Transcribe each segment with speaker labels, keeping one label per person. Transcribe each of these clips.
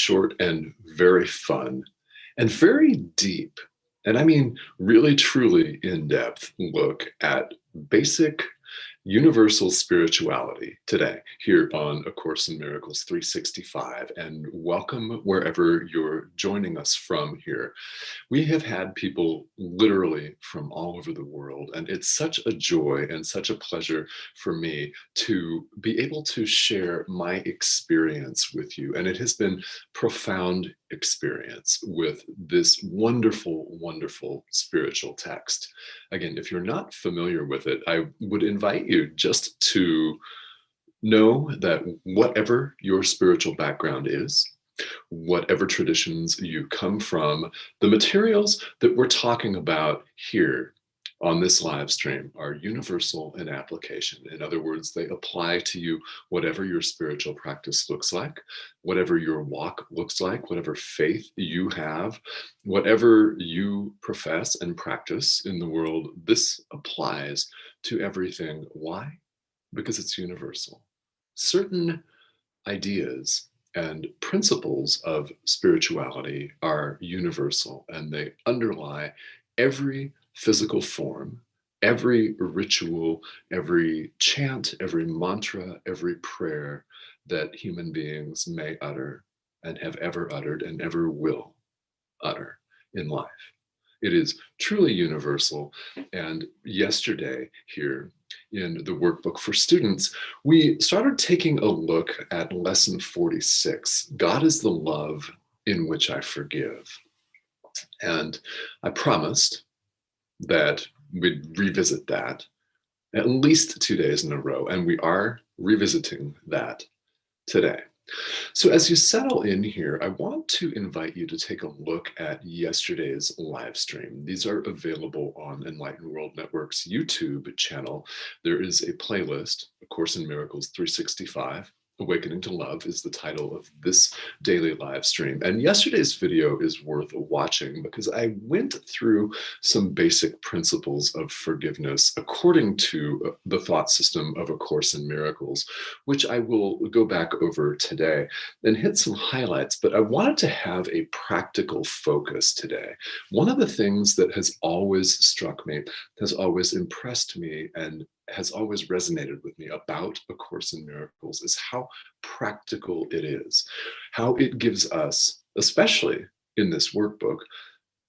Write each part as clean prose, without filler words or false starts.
Speaker 1: short and very fun and very deep, and I mean really truly in-depth look at basic universal spirituality today here on A Course in Miracles 365, and welcome wherever you're joining us from here. We have had people literally from all over the world, and it's such a joy and such a pleasure for me to be able to share my experience with you. And it has been profound experience with this wonderful, wonderful spiritual text. Again, if you're not familiar with it, I would invite you just to know that whatever your spiritual background is, whatever traditions you come from, the materials that we're talking about here on this live stream are universal in application. In other words, they apply to you, whatever your spiritual practice looks like, whatever your walk looks like, whatever faith you have, whatever you profess and practice in the world. This applies to everything. Why? Because it's universal. Certain ideas and principles of spirituality are universal, and they underlie every physical form, every ritual, every chant, every mantra, every prayer that human beings may utter and have ever uttered and ever will utter in life. It is truly universal. And yesterday here in the workbook for students, we started taking a look at lesson 46, God is the love in which I forgive. And I promised that we'd revisit that at least 2 days in a row, and we are revisiting that today. So as you settle in here, I want to invite you to take a look at yesterday's live stream. These are available on Enlightened World Network's YouTube channel. There is a playlist, A Course in Miracles 365. Awakening to Love is the title of this daily live stream. And yesterday's video is worth watching because I went through some basic principles of forgiveness according to the thought system of A Course in Miracles, which I will go back over today and hit some highlights. But I wanted to have a practical focus today. One of the things that has always struck me, has always impressed me, and has always resonated with me about A Course in Miracles is how practical it is, how it gives us, especially in this workbook,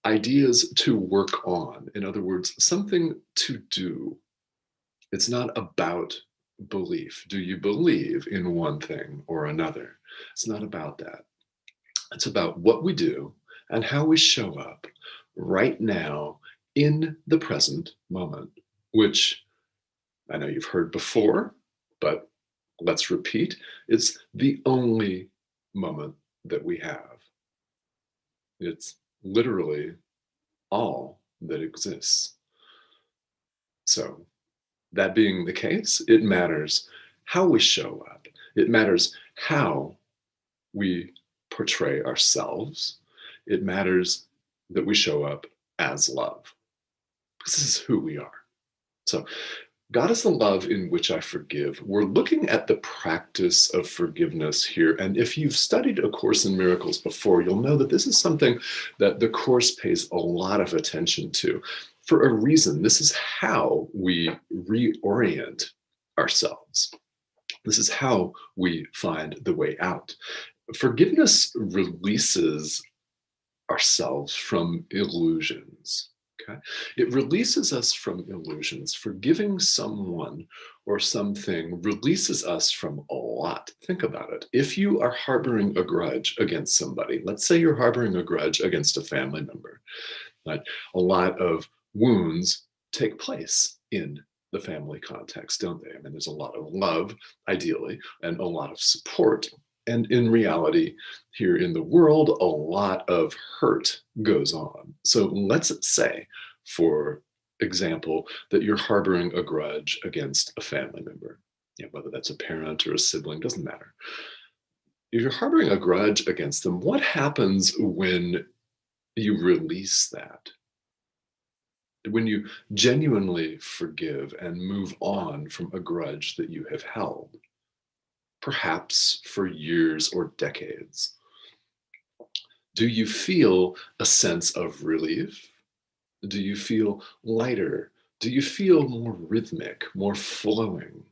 Speaker 1: ideas to work on. In other words, something to do. It's not about belief. Do you believe in one thing or another? It's not about that. It's about what we do and how we show up right now in the present moment, which I know you've heard before, but let's repeat. It's the only moment that we have. It's literally all that exists. So that being the case, it matters how we show up. It matters how we portray ourselves. It matters that we show up as love. This is who we are. So God is the love in which I forgive. We're looking at the practice of forgiveness here. And if you've studied A Course in Miracles before, you'll know that this is something that the Course pays a lot of attention to for a reason. This is how we reorient ourselves. This is how we find the way out. Forgiveness releases ourselves from illusions. Okay? It releases us from illusions. Forgiving someone or something releases us from a lot. Think about it. If you are harboring a grudge against somebody, let's say you're harboring a grudge against a family member, right? A lot of wounds take place in the family context, don't they? I mean, there's a lot of love, ideally, and a lot of support. And in reality, here in the world, a lot of hurt goes on. So let's say, for example, that you're harboring a grudge against a family member, whether that's a parent or a sibling, doesn't matter. If you're harboring a grudge against them, what happens when you release that? When you genuinely forgive and move on from a grudge that you have held, perhaps for years or decades. Do you feel a sense of relief? Do you feel lighter? Do you feel more rhythmic, more flowing?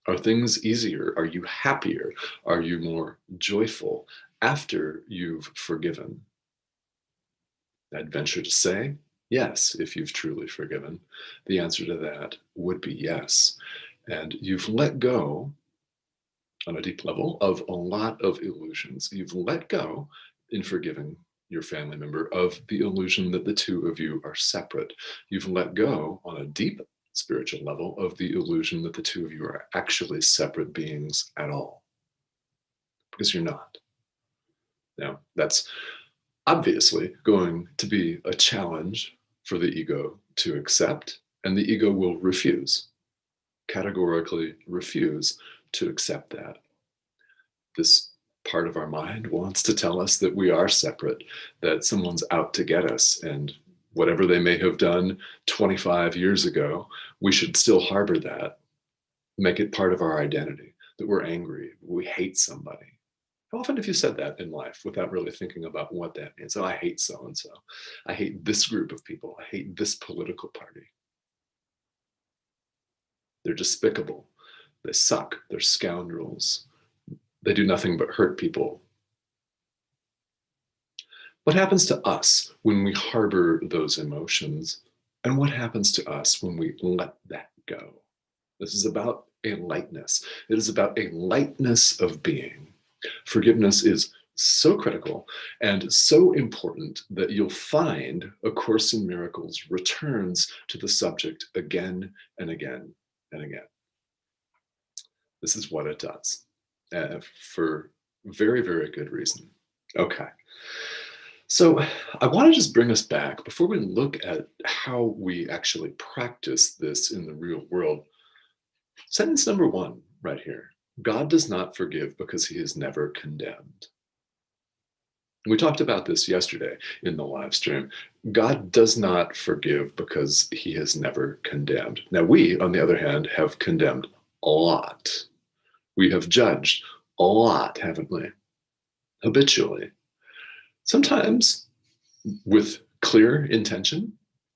Speaker 1: Are things easier? Are you happier? Are you more joyful after you've forgiven? I'd venture to say yes, if you've truly forgiven. The answer to that would be yes. And you've let go on a deep level of a lot of illusions. You've let go in forgiving your family member of the illusion that the two of you are separate. You've let go on a deep spiritual level of the illusion that the two of you are actually separate beings at all, because you're not. Now, that's obviously going to be a challenge for the ego to accept, and the ego will refuse, categorically refuse to accept that. This part of our mind wants to tell us that we are separate, that someone's out to get us, and whatever they may have done 25 years ago, we should still harbor that, make it part of our identity, that we're angry, we hate somebody. How often have you said that in life without really thinking about what that means? Oh, I hate so-and-so. I hate this group of people. I hate this political party. They're despicable. They suck. They're scoundrels. They do nothing but hurt people. What happens to us when we harbor those emotions? And what happens to us when we let that go? This is about a lightness. It is about a lightness of being. Forgiveness is so critical and so important that you'll find A Course in Miracles returns to the subject again and again and again. This is what it does, for very, very good reason. Okay. So I want to just bring us back before we look at how we actually practice this in the real world. Sentence number 1 right here. God does not forgive because he is never condemned. We talked about this yesterday in the live stream. God does not forgive because he has never condemned. Now, we, on the other hand, have condemned a lot. We have judged a lot, haven't we? Habitually. Sometimes with clear intention,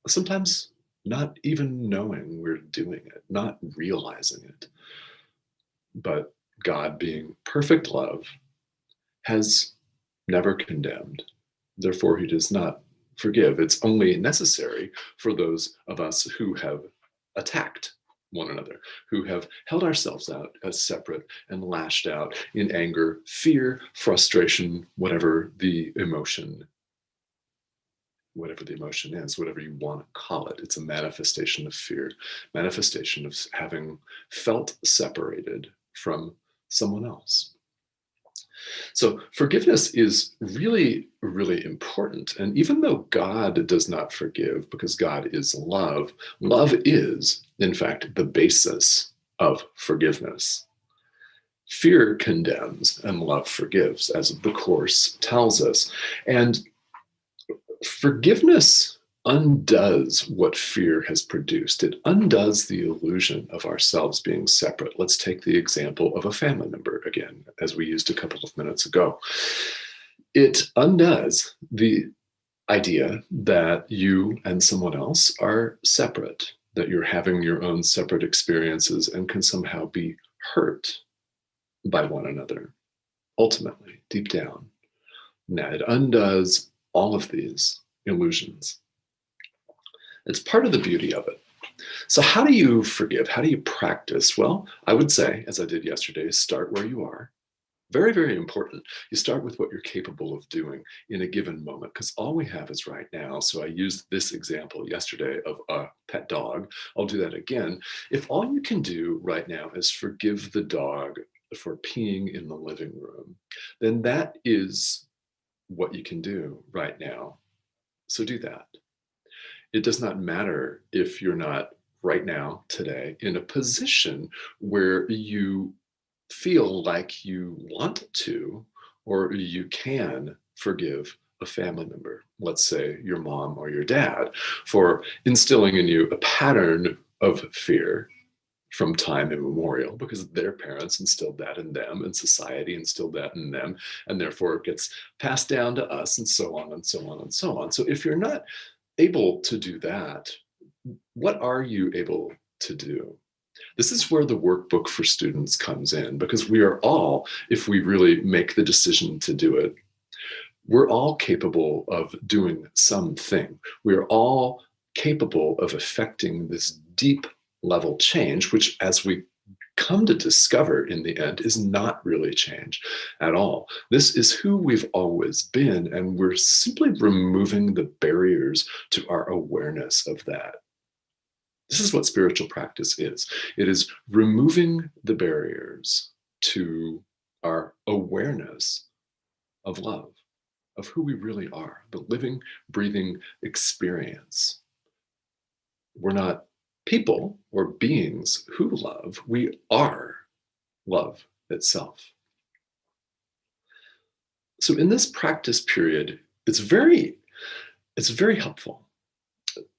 Speaker 1: sometimes not even knowing we're doing it, not realizing it. But God, being perfect love, has never condemned. Therefore, he does not forgive. It's only necessary for those of us who have attacked one another, who have held ourselves out as separate and lashed out in anger, fear, frustration, whatever the emotion is, whatever you want to call it. It's a manifestation of fear, manifestation of having felt separated from someone else. So forgiveness is really, really important. And even though God does not forgive because God is love, love is, in fact, the basis of forgiveness. Fear condemns and love forgives, as the Course tells us. And forgiveness undoes what fear has produced. It undoes the illusion of ourselves being separate. Let's take the example of a family member again, as we used a couple of minutes ago. It undoes the idea that you and someone else are separate, that you're having your own separate experiences and can somehow be hurt by one another, ultimately, deep down. Now, it undoes all of these illusions. It's part of the beauty of it. So how do you forgive? How do you practice? Well, I would say, as I did yesterday, start where you are. Very, very important. You start with what you're capable of doing in a given moment, because all we have is right now. So I used this example yesterday of a pet dog. I'll do that again. If all you can do right now is forgive the dog for peeing in the living room, then that is what you can do right now. So do that. It does not matter if you're not right now, today, in a position where you feel like you want to or you can forgive a family member, let's say your mom or your dad, for instilling in you a pattern of fear from time immemorial because their parents instilled that in them and society instilled that in them, and therefore it gets passed down to us and so on and so on and so on. So if you're not able to do that, what are you able to do? This is where the workbook for students comes in, because we are all, if we really make the decision to do it, we're all capable of doing something. We're all capable of affecting this deep level change, which, as we come to discover in the end, is not really change at all. This is who we've always been, and we're simply removing the barriers to our awareness of that. This is what spiritual practice is. It is removing the barriers to our awareness of love, of who we really are, the living, breathing experience. We're not people or beings who love, we are love itself. So in this practice period, it's very helpful.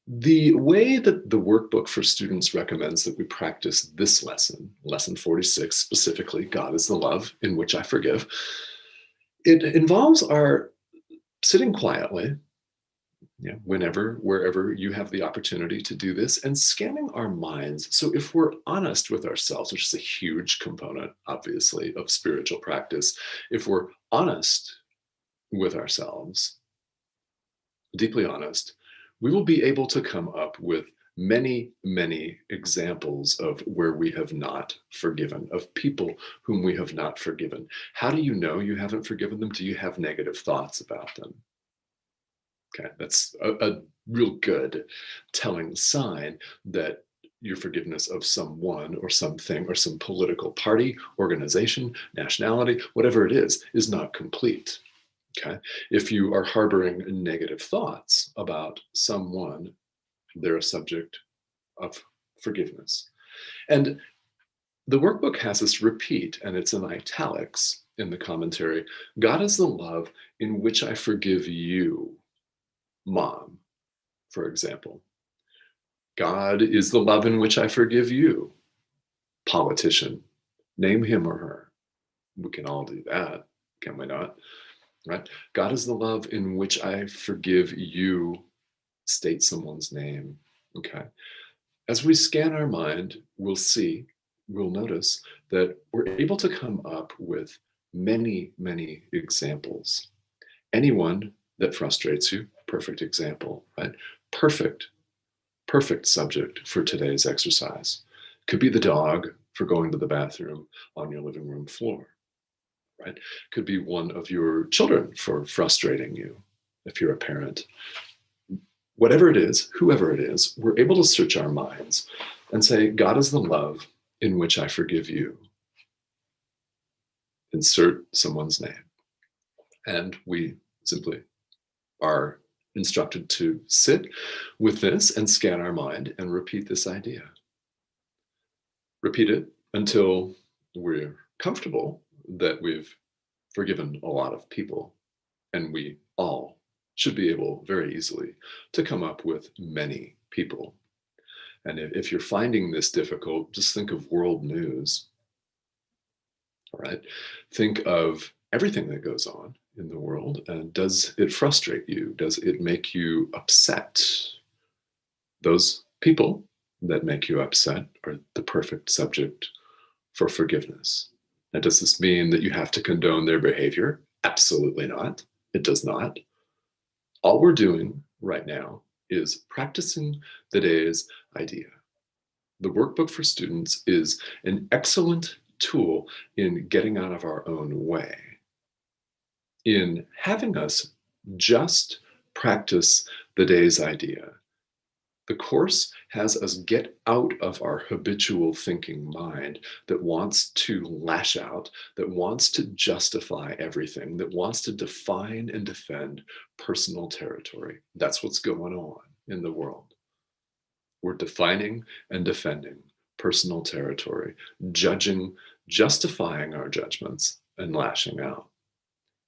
Speaker 1: The way that the workbook for students recommends that we practice this lesson, lesson 46 specifically, God is the love in which I forgive, it involves our sitting quietly, whenever, wherever you have the opportunity to do this, and scanning our minds. So if we're honest with ourselves, which is a huge component, obviously, of spiritual practice, if we're honest with ourselves, deeply honest, we will be able to come up with many, many examples of where we have not forgiven, of people whom we have not forgiven. How do you know you haven't forgiven them? Do you have negative thoughts about them? Okay, that's a real good telling sign that your forgiveness of someone or something or some political party, organization, nationality, whatever it is not complete. Okay, if you are harboring negative thoughts about someone, they're a subject of forgiveness. And the workbook has us repeat, and it's in italics in the commentary, God is the love in which I forgive you, Mom, for example. God is the love in which I forgive you, politician. Name him or her. We can all do that, can we not? Right? God is the love in which I forgive you, state someone's name. Okay. As we scan our mind, we'll notice that we're able to come up with many, many examples. Anyone that frustrates you, perfect example, right? Perfect subject for today's exercise. Could be the dog for going to the bathroom on your living room floor, right? Could be one of your children for frustrating you, if you're a parent. Whatever it is, whoever it is, we're able to search our minds and say, God is the love in which I forgive you. Insert someone's name. And we simply are instructed to sit with this and scan our mind and repeat this idea. Repeat it until we're comfortable that we've forgiven a lot of people, and we all should be able very easily to come up with many people. And if you're finding this difficult, just think of world news. All right. Think of everything that goes on in the world. And does it frustrate you? Does it make you upset? Those people that make you upset are the perfect subject for forgiveness. Now, does this mean that you have to condone their behavior? Absolutely not. It does not. All we're doing right now is practicing the day's idea. The workbook for students is an excellent tool in getting out of our own way, in having us just practice the day's idea. The course has us get out of our habitual thinking mind that wants to lash out, that wants to justify everything, that wants to define and defend personal territory. That's what's going on in the world. We're defining and defending personal territory, judging, justifying our judgments, and lashing out.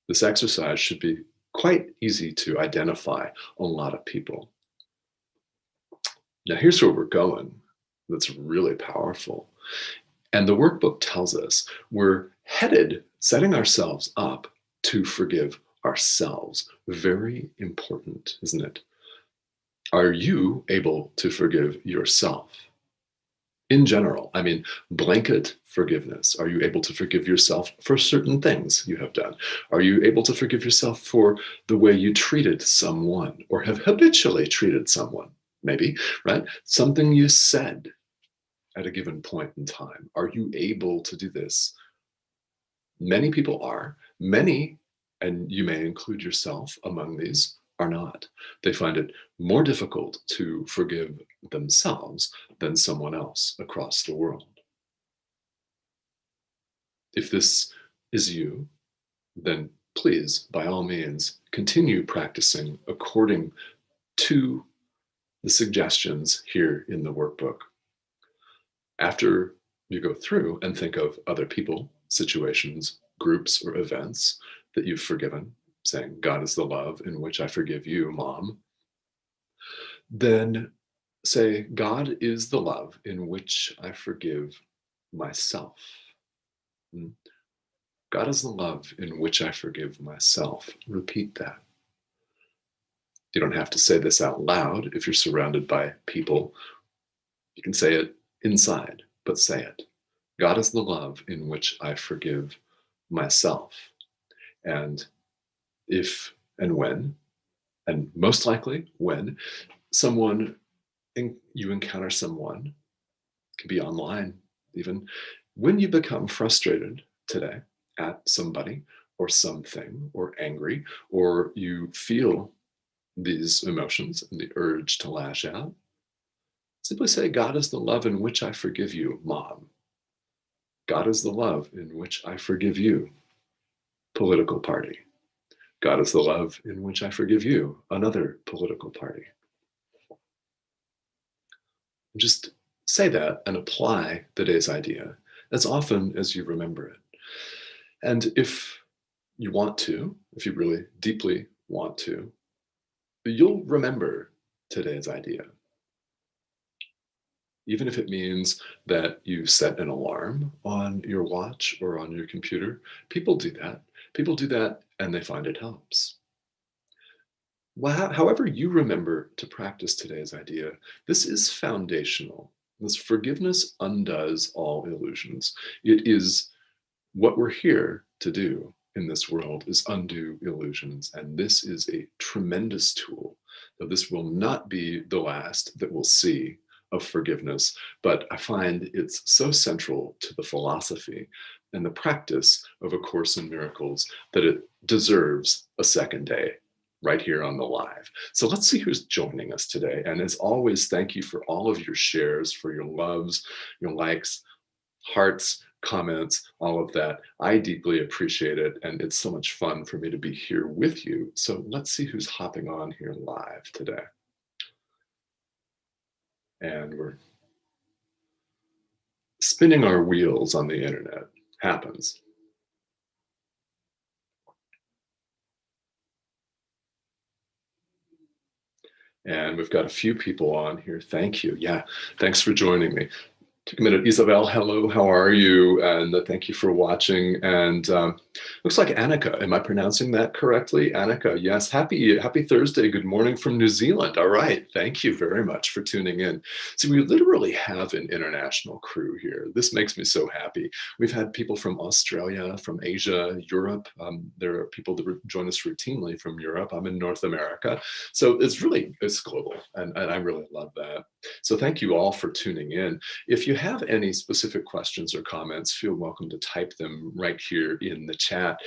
Speaker 1: This exercise should be quite easy to identify a lot of people. Now, here's where we're going. that's really powerful. And the workbook tells us we're headed, setting ourselves up to forgive ourselves. Very important, isn't it? Are you able to forgive yourself? In general, I mean, blanket forgiveness. Are you able to forgive yourself for certain things you have done? Are you able to forgive yourself for the way you treated someone or have habitually treated someone? Maybe, right? Something you said at a given point in time. Are you able to do this? Many people are. Many, and you may include yourself among these, are not. They find it more difficult to forgive themselves than someone else across the world. If this is you, then please, by all means, continue practicing according to the suggestions here in the workbook. After you go through and think of other people, situations, groups, or events that you've forgiven, saying, God is the love in which I forgive you, Mom, then say, God is the love in which I forgive myself. Mm. God is the love in which I forgive myself. Repeat that. You don't have to say this out loud if you're surrounded by people. You can say it inside, but say it. God is the love in which I forgive myself. And if and when, and most likely when, someone you encounter someone, it can be online even, when you become frustrated today at somebody or something or angry, or you feel these emotions and the urge to lash out, simply say, God is the love in which I forgive you, Mom. God is the love in which I forgive you, political party. God is the love in which I forgive you, another political party. Just say that and apply the day's idea as often as you remember it. And if you want to, if you really deeply want to, you'll remember today's idea. Even if it means that you set an alarm on your watch or on your computer, people do that. People do that and they find it helps. Well, however you remember to practice today's idea, this is foundational. This forgiveness undoes all illusions. It is what we're here to do in this world is undo illusions. And this is a tremendous tool. Though this will not be the last that we'll see of forgiveness, but I find it's so central to the philosophy and the practice of A Course in Miracles that it deserves a second day right here on the live. So let's see who's joining us today. And as always, thank you for all of your shares, for your loves, your likes, hearts, comments, all of that. I deeply appreciate it. And it's so much fun for me to be here with you. So let's see who's hopping on here live today. And we're spinning our wheels on the internet. Happens. And we've got a few people on here. Thank you. Yeah, thanks for joining me. Take a minute. Isabel, hello, how are you? And thank you for watching. And looks like Annika. Am I pronouncing that correctly? Annika, yes. Happy Thursday. Good morning from New Zealand. All right. Thank you very much for tuning in. So we literally have an international crew here. This makes me so happy. We've had people from Australia, from Asia, Europe. There are people that join us routinely from Europe. I'm in North America. So it's global. And I really love that. So thank you all for tuning in. If you have any specific questions or comments, feel welcome to type them right here in the chat.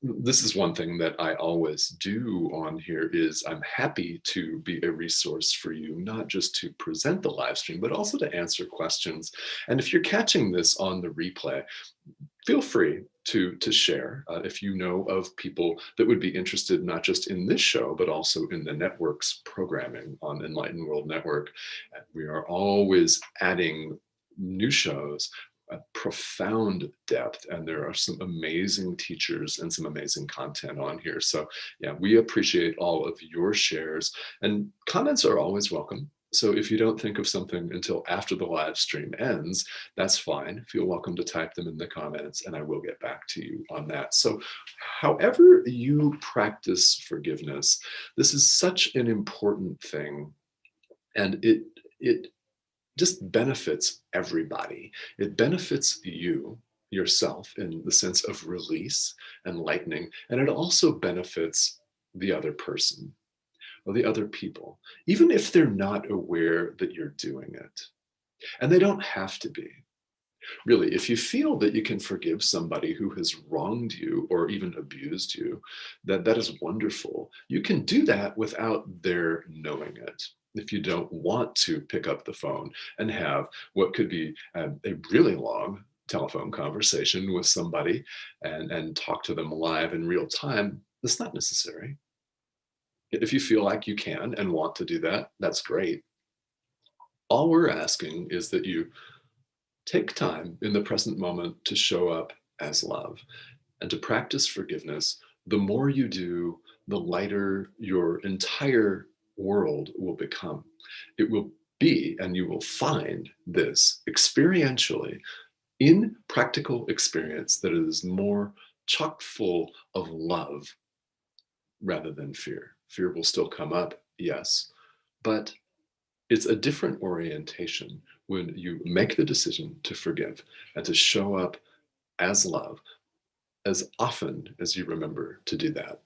Speaker 1: This is one thing that I always do on here is I'm happy to be a resource for you, not just to present the live stream, but also to answer questions. And if you're catching this on the replay, feel free to share if you know of people that would be interested not just in this show, but also in the network's programming on Enlightened World Network. And we are always adding new shows at profound depth, and there are some amazing teachers and some amazing content on here. So yeah, we appreciate all of your shares, and comments are always welcome. So if you don't think of something until after the live stream ends, that's fine. Feel welcome to type them in the comments and I will get back to you on that. So however you practice forgiveness, this is such an important thing, and it just benefits everybody. It benefits you yourself in the sense of release and lightening, and it also benefits the other person or the other people, even if they're not aware that you're doing it. And they don't have to be. Really, if you feel that you can forgive somebody who has wronged you or even abused you, that is wonderful. You can do that without their knowing it. If you don't want to pick up the phone and have what could be a really long telephone conversation with somebody and talk to them live in real time, that's not necessary. If you feel like you can and want to do that, that's great. All we're asking is that you take time in the present moment to show up as love and to practice forgiveness. The more you do, the lighter your entire world will become. It will be, and you will find this experientially in practical experience, that it is more chock full of love rather than fear. Fear will still come up, yes, but it's a different orientation when you make the decision to forgive and to show up as love as often as you remember to do that.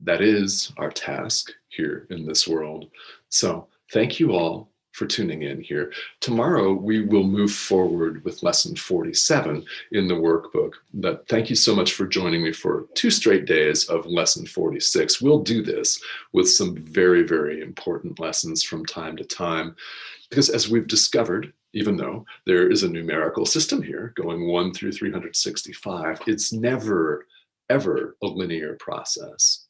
Speaker 1: That is our task here in this world. So thank you all for tuning in here. Tomorrow, we will move forward with lesson 47 in the workbook. But thank you so much for joining me for 2 straight days of lesson 46. We'll do this with some very, very important lessons from time to time, because as we've discovered, even though there is a numerical system here going 1 through 365, it's never, ever a linear process.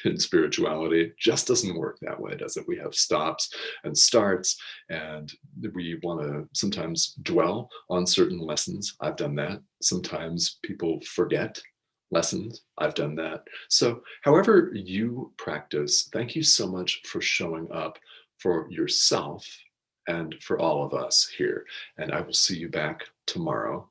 Speaker 1: In spirituality just doesn't work that way, does it? We have stops and starts, and we want to sometimes dwell on certain lessons. I've done that. Sometimes people forget lessons. I've done that. So however you practice, thank you so much for showing up for yourself and for all of us here. And I will see you back tomorrow